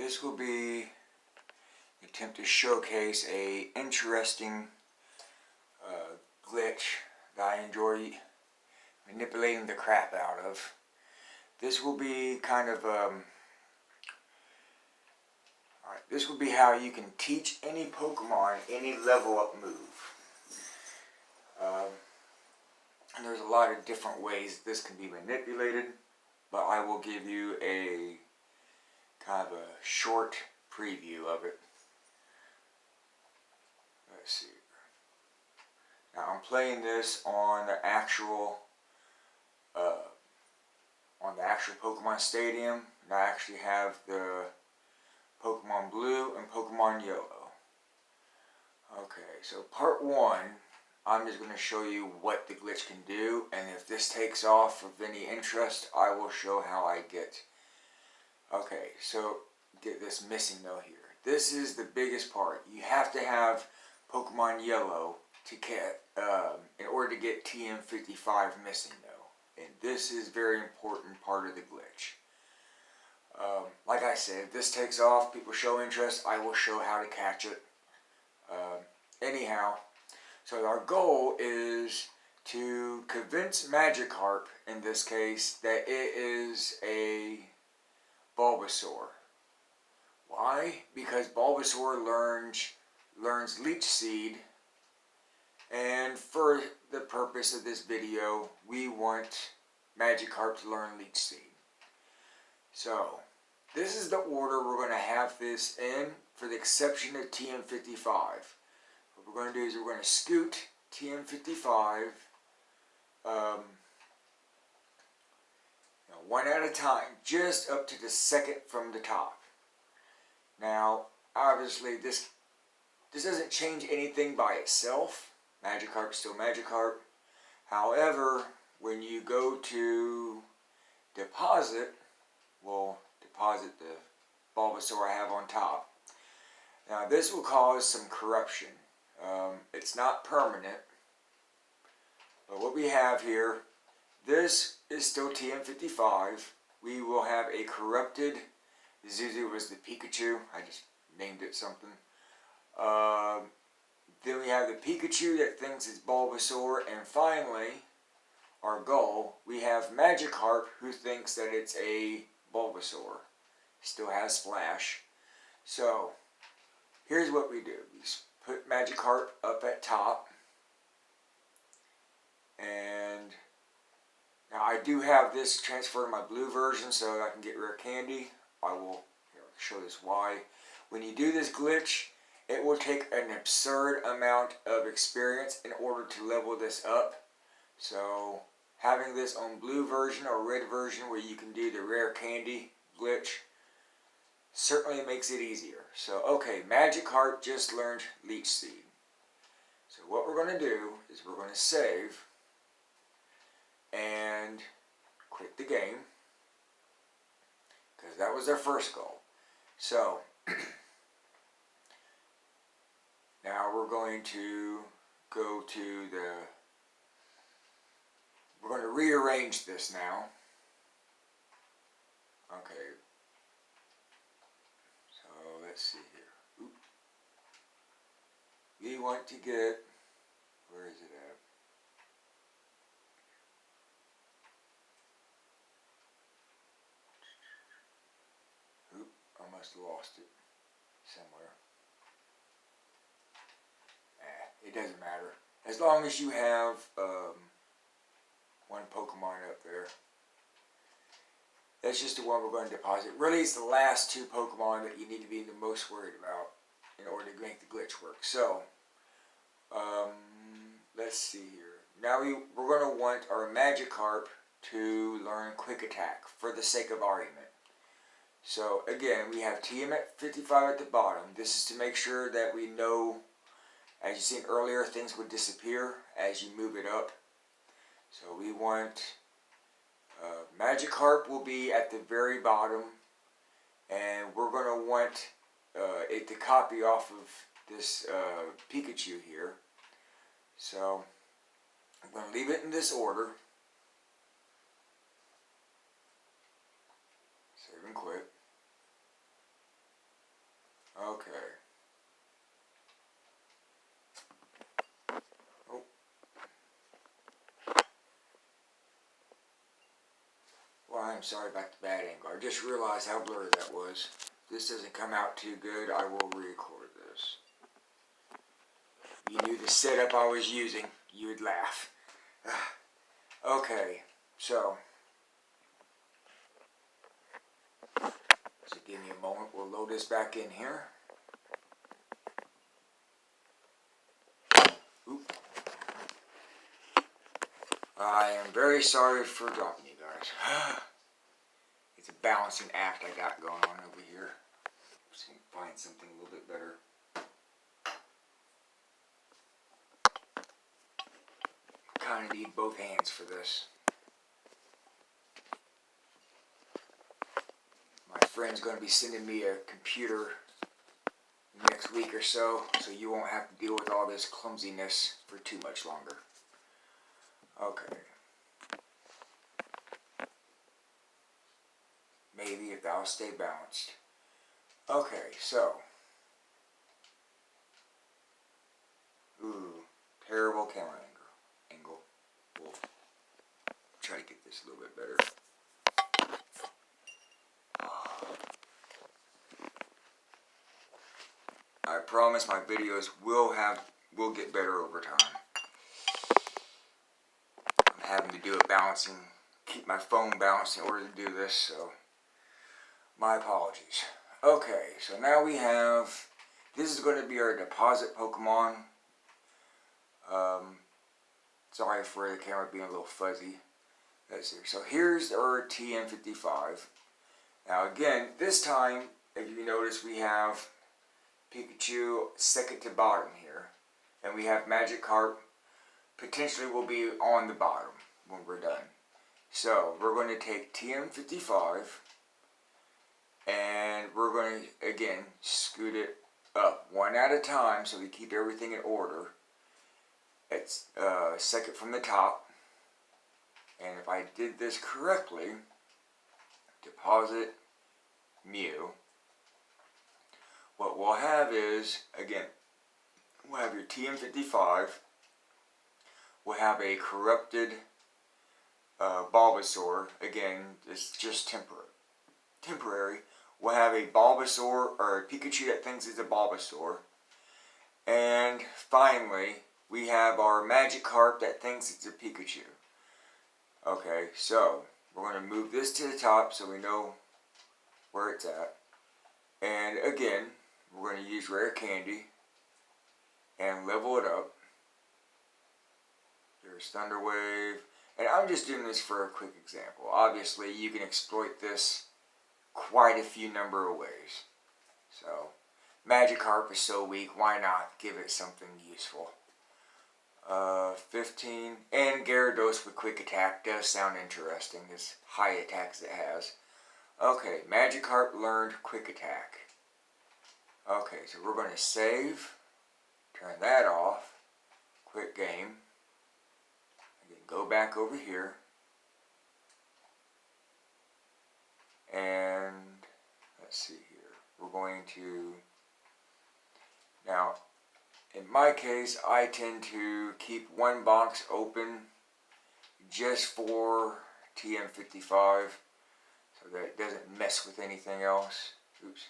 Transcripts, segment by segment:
this will be an attempt to showcase a interesting glitch that I enjoy manipulating the crap out of. This will be kind of this will be how you can teach any Pokemon any level up move. And there's a lot of different ways this can be manipulated, but I will give you a kind of a short preview of it. Let's see. Now I'm playing this on the actual Pokemon Stadium, and I actually have the Pokemon Blue and Pokemon Yellow. Okay, so part 1, I'm just going to show you what the glitch can do, and if this takes off of any interest, I will show how I get. Okay, so get this missing though here. This is the biggest part. You have to have Pokemon Yellow to get in order to get TM55 missing though, and this is a very important part of the glitch. Like I said, if this takes off, people show interest, I will show how to catch it. Anyhow, so our goal is to convince Magikarp, in this case, that it is a Bulbasaur. Why? Because Bulbasaur learns Leech Seed, and for the purpose of this video, we want Magikarp to learn Leech Seed. So, this is the order we're going to have this in, for the exception of TM55. What we're going to do is we're going to scoot TM55 one at a time, just up to the second from the top. Now, obviously, this doesn't change anything by itself. Magikarp's still Magikarp. However, when you go to deposit, we'll deposit the Bulbasaur I have on top. Now, this will cause some corruption. It's not permanent, but what we have here, this is still TM55. We will have a corrupted, Zuzu was the Pikachu, I just named it something. Then we have the Pikachu that thinks it's Bulbasaur, and finally, our goal, we have Magikarp who thinks that it's a Bulbasaur. Still has Splash. So, here's what we do. We put Magikarp up at top, and now I do have this transferred to my blue version so I can get rare candy. I will show this why. When you do this glitch, it will take an absurd amount of experience in order to level this up. So having this on blue version or red version where you can do the rare candy glitch certainly makes it easier. So okay, Magikarp just learned Leech Seed. So what we're going to do is we're going to save and quit the game, because that was our first goal. So now we're going to go to we're going to rearrange this now. Okay, so let's see here. Oop. We want to get, where is it at? Oop, I must have lost it somewhere. It doesn't matter. As long as you have one Pokemon up there. That's just the one we're going to deposit. Really, it's the last 2 Pokemon that you need to be the most worried about in order to make the glitch work. So, let's see here. Now we're going to want our Magikarp to learn Quick Attack for the sake of argument. So, again, we have TM at 55 at the bottom. This is to make sure that we know, as you seen earlier, things would disappear as you move it up. So we want Magikarp will be at the very bottom, and we're going to want it to copy off of this Pikachu here. So I'm going to leave it in this order. Save and quit. I'm sorry about the bad angle. I just realized how blurry that was. If this doesn't come out too good, I will re-record this. If you knew the setup I was using, you would laugh. Okay, so give me a moment. We'll load this back in here. Oop. I am very sorry for dropping you guys. It's a balancing act I got going on over here. Just gonna find something a little bit better. Kind of need both hands for this. My friend's going to be sending me a computer next week or so you won't have to deal with all this clumsiness for too much longer. Okay. Maybe if I'll stay balanced. Okay, so. Ooh, terrible camera angle. We'll try to get this a little bit better. I promise my videos will get better over time. I'm having to do it balancing, keep my phone balanced in order to do this, so my apologies. Okay, so now we have, this is going to be our deposit Pokemon. Sorry for the camera being a little fuzzy. Let's see. So here's our TM55. Now again, this time, if you notice, we have Pikachu second to bottom here. And we have Magikarp potentially will be on the bottom when we're done. So we're going to take TM55 and we're going to, again, scoot it up one at a time so we keep everything in order. It's second from the top. And if I did this correctly, deposit Mew. What we'll have is, again, we'll have your TM55. We'll have a corrupted Bulbasaur. Again, it's just temporary. We'll have a Bulbasaur, or a Pikachu that thinks it's a Bulbasaur. And finally, we have our Magikarp that thinks it's a Pikachu. Okay, so we're going to move this to the top so we know where it's at. And again, we're going to use Rare Candy and level it up. There's Thunder Wave. And I'm just doing this for a quick example. Obviously, you can exploit this quite a few number of ways. So, Magikarp is so weak, why not give it something useful? 15. And Gyarados with Quick Attack does sound interesting, as high attacks it has. Okay, Magikarp learned Quick Attack. Okay, so we're going to save, turn that off, quit game, again, go back over here, and let's see here, we're going to, now, in my case, I tend to keep one box open just for TM55, so that it doesn't mess with anything else. Oops.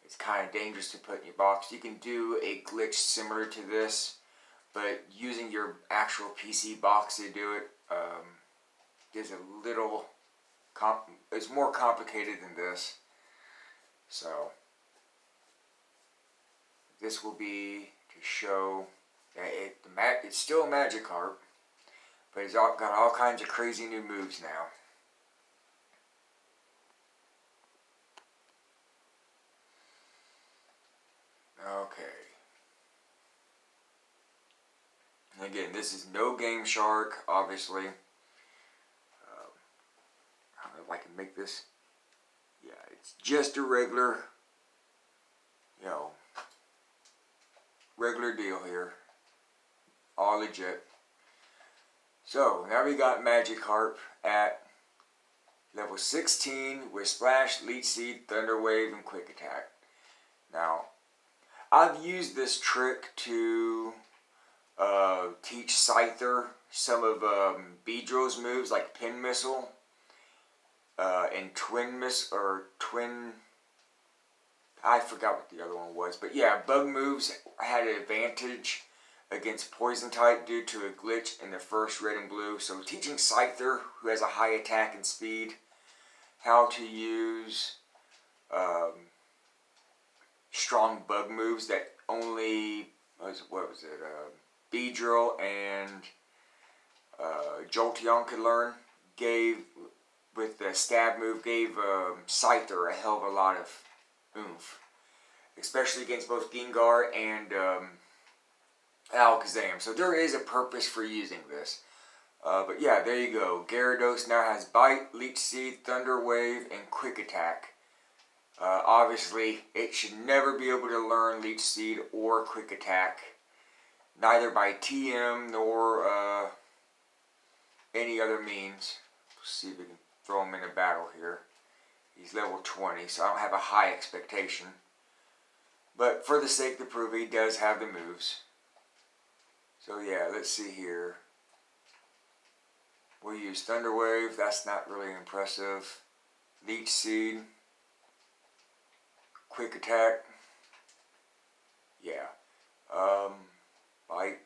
It's kind of dangerous to put in your box. You can do a glitch similar to this, but using your actual PC box to do it is a little, it's more complicated than this. So, this will be to show that it's still a Magikarp, but it's got all kinds of crazy new moves now. Okay. And again, this is no Game Shark, obviously. I don't know if I can make this. Yeah, it's just a regular, regular deal here. All legit. So, now we got Magikarp at level 16 with Splash, Leech Seed, Thunder Wave, and Quick Attack. Now, I've used this trick to teach Scyther some of Beedrill's moves like Pin Missile and Twin. I forgot what the other one was, but yeah, bug moves had an advantage against Poison type due to a glitch in the first Red and Blue. So teaching Scyther, who has a high attack and speed, how to use strong bug moves that only Beedrill and Jolteon could learn, with the stab move, gave Scyther a hell of a lot of oomph, especially against both Gengar and Alakazam. So there is a purpose for using this. But yeah, there you go. Gyarados now has Bite, Leech Seed, Thunder Wave, and Quick Attack. Obviously, it should never be able to learn Leech Seed or Quick Attack, neither by TM nor any other means. Let's see if we can throw him in a battle here. He's level 20, so I don't have a high expectation. But for the sake to prove, he does have the moves. So yeah, let's see here. We'll use Thunder Wave. That's not really impressive. Leech Seed. Quick Attack. Yeah. Bite.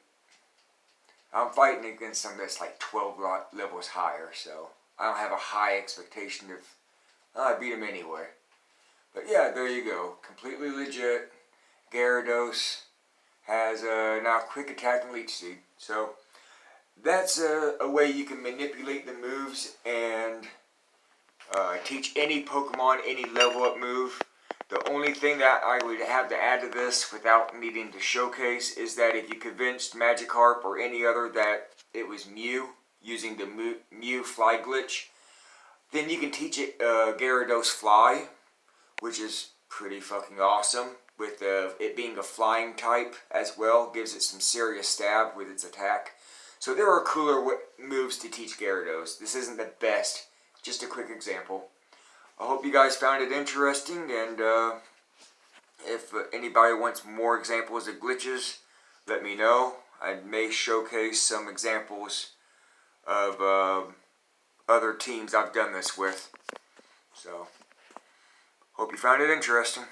I'm fighting against something that's like 12 levels higher, so I don't have a high expectation of I beat him anyway. But yeah, there you go. Completely legit. Gyarados has now Quick Attack and Leech Seed. So that's a way you can manipulate the moves and teach any Pokemon any level up move. The only thing that I would have to add to this without needing to showcase is that if you convinced Magikarp or any other that it was Mew using the Mew Fly glitch, then you can teach it Gyarados Fly, which is pretty fucking awesome. With it being a flying type as well, gives it some serious stab with its attack. So there are cooler moves to teach Gyarados. This isn't the best, just a quick example. I hope you guys found it interesting, and if anybody wants more examples of glitches, let me know. I may showcase some examples of other teams I've done this with. So, hope you found it interesting.